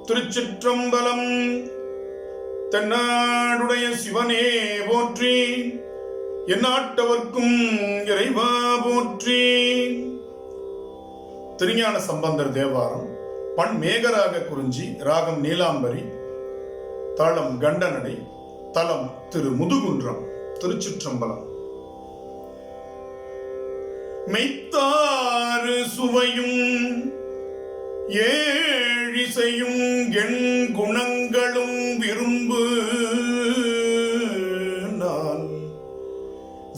திருச்சிற்றம்பலம். தென்னாடுடைய சிவனே போற்றி, எந்நாட்டவர்க்கும் இறைவா போற்றி. திருஞான சம்பந்தர் தேவாரம். பண் மேகராக குறிஞ்சி, ராகம் நீலாம்பரி, தாளம் கண்டனடை, தலம் திரு முதுகுன்றம், திருச்சிற்றம்பலம். மெய்த்தாறு சுவையும் ஏழிசையும் எண் குணங்களும் விரும்பு நான்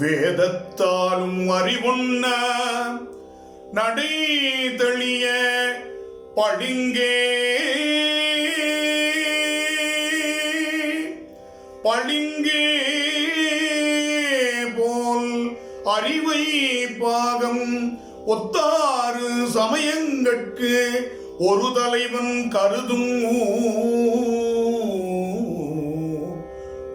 வேதத்தாலும் அறிவொன்ன நடை தெளிய பளிங்கே போல் அறிவை பாகம் ஒத்தாறு சமயங்கட்கு ஒரு தலைவன் கருதும்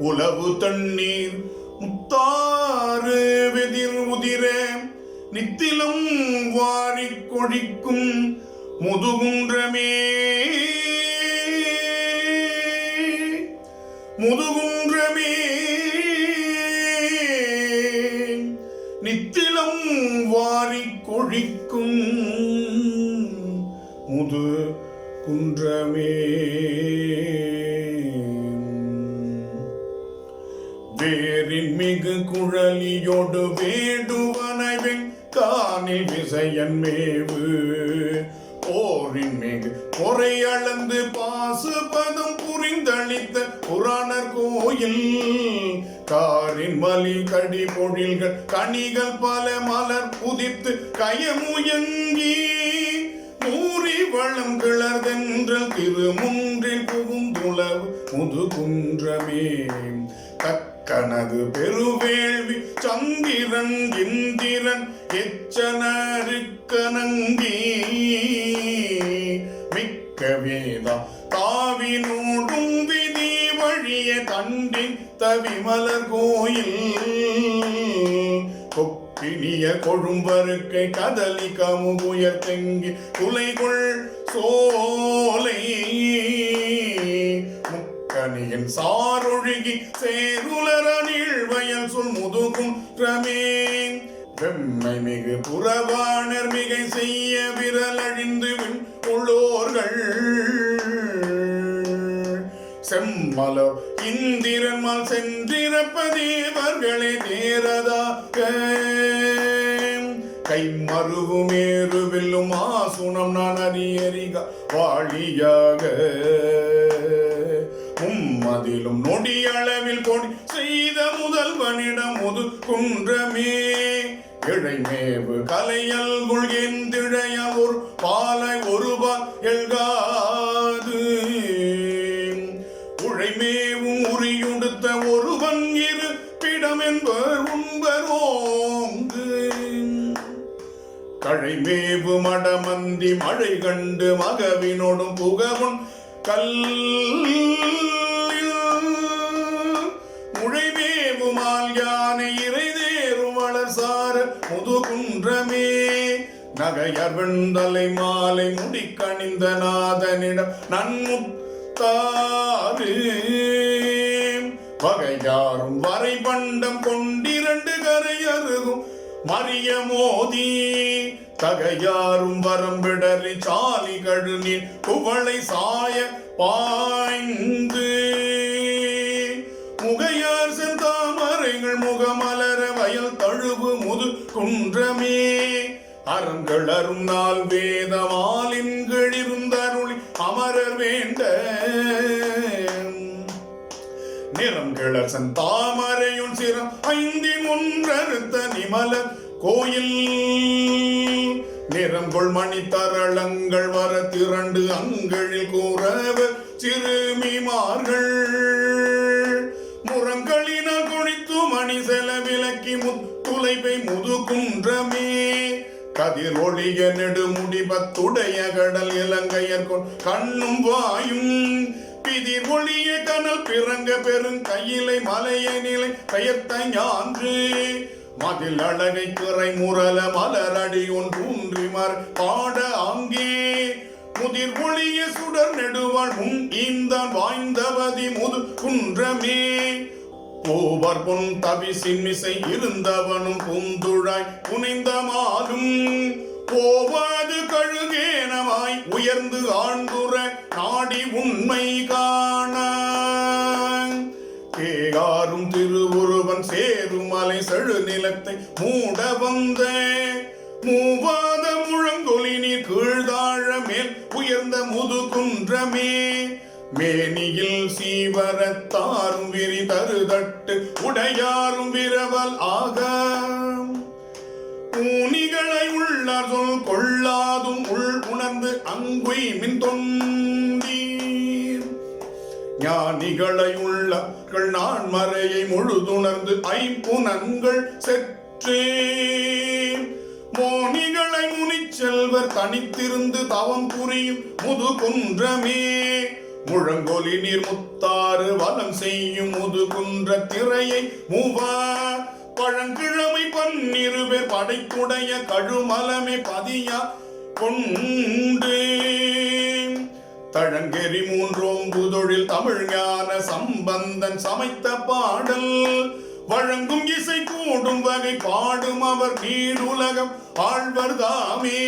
உலவு தண்ணீர் முத்தாறு வெதிர் உதிர நித்திலம் வாரி கொழிக்கும் முதுகுன்றமே நித்திலம் வாரி கொழிக்கும் முது குன்றமே. வேரின் மிகு குழலியோடு வேடுவனவெங் காணில் விசையன் மேவு போரின் மிகு பொறை அளந்து பாசுபதம் புரிந்தளித்த புராணர் கோயில் காரின் மலி கடி பொழில்கள் கனிகள் பல மலர் புதித்து கயமுயங்கி மூறி வளம் கிளர்தென்றல் திருமுன்றில் புகுந்துளவு முதுகுன்றமே. தக்கனது பெருவேள்வி சந்திரன் இந்திரன் எச்சனருக்கனங்கி மிக்க வேதா தாவினோடும் விதி வழிய கண்டின் தவிமலர் கோயில் கொப்பினிய கொழும்பருக்கை கதலி கமுகுயர் தெங்கி குலைகொள் சோலை முக்கணியின் சாரொழுகி சேருலர நீழ்வயல் சொல் முதுகுன்றமே. வெம்மை மிகு புறவாணர் மிகை செய்ய விரல் அழிந்து உள்ளோர்கள் செம்மலோ இந்திரன்மால் சென்றிருப்ப தேவர்களே நேரதாக கை மருவுமேறுவில்லும் ஆசுனம் நான் அறியறிக வாழியாக மும்மதிலும் நொடியளவில் கொடி செய்த முதல்வனிடம் முதுகுன்றமே. இழைமேவு கலையல் குழ்கிந்திழைய ஒரு பாலை ஒருபால் எழுகாது உழைமேவும் உரியுடுத்த ஒருவன் இருப்பிடம் என்பர் உண்பரோங்கு கழைமேவு மடமந்தி மழை கண்டு மகவினோடும் புகவுன் கல் முழைமேவுமால் யானை இறைதேரும் வளர்சார முதுகுன்றமே. நகையர் வெண்தலை மாலை முடிக்கணிந்த நாதனிடம் நன்முத்தாறு வகையாரும் வரை பண்டம் கொண்டிரண்டு கரையருகும் மரிய மோதி தகையாரும் வரம்பிடறி சாலி கழுநீர் குவளை சாய பாய்ந்து முகையார் செந்தாமரைகள் முகமலர வயல் தழுவு முது குன்றமே. அறங்களரும் நாள் வேதமாலின்களிருந்தருளி அமரர் வேண்ட நிறம் கிளசன் தாமரையுள் சிரம் ஐந்தின் ஒன்றறுத்த நிமலர் கோயில் நிறங்கொள் மணி தரளங்கள் வர திரண்டு அங்களில் கூறவர் சிறுமிமார்கள் முரங்களினால் கொழித்து மணி செல விலக்கி முத்துலைப்பை முதுகுன்றமே. கதிர் ஒளிய நெடுமுடி பத்துடைய கடல் இலங்கையர்கொள் கண்ணும் வாயும் பிதிர் ஒளிய கனல் பிறங்க பெருங்கையிலை மலைய நிலை பெயர்த்த ஞான்று மதில் அழகை திரை முரல மலரடி ஒன்று பாட அங்கே முதிர் ஒளிய சுடர் நெடுவாள் முன் ஈந்தான் வாய்ந்தவதி முது குன்றமே போவர் பொன் தவிசின் மிசை இருந்தவனும் பூந்துழாய் புனைந்த மாலும் போவாது கழுகேனமாய் உயர்ந்து ஆண்டுற நாடி உண்மை காண கேகாரும் திருவுருவன் சேருமலை செழு நிலத்தை மூட வந்த மூவாத முழங்கொலி நீர் கீழ்தாழ மேல் உயர்ந்த முதுகுன்றமே மேனியில் சீவரத்தாரும் விரி தருதட்டு உடையாரும் விரவல் ஆக ஊனிகளை உள்ளார் சொல் கொள்ளாதும் உள் உணர்ந்து அங்குய் மின் தொண்டீர் ஞானிகளை உள்ளார்கள் நான் மறையை முழுதுணர்ந்து ஐம்புனன்கள் செற்றே மோனிகளை முனிச்செல்வர் தனித்திருந்து தவம் புரியும் முதுகுன்றமே முழங்கொலி நீர் முத்தாறு வலம் செய்யும் முதுகுன்ற திரையை மூவா பழங்கிழமை பன்னிருவே படைத்துடைய கழுமலமே பதியா கொண்டு தழங்கெறி மூன்றோம்புதொழில் தமிழ் ஞான சம்பந்தன் சமைத்த பாடல் வழங்கும் இசை கூடும் வகை பாடும் அவர் நீடுலகம் ஆழ்வர் தாமே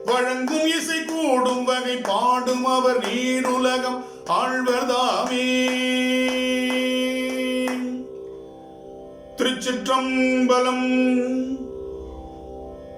வழங்கும் இசை கூடும் வகை பாடும் அவர் நீடுலகம் ஆழ்வர் தாமே. திருச்சிற்றம்பலம்.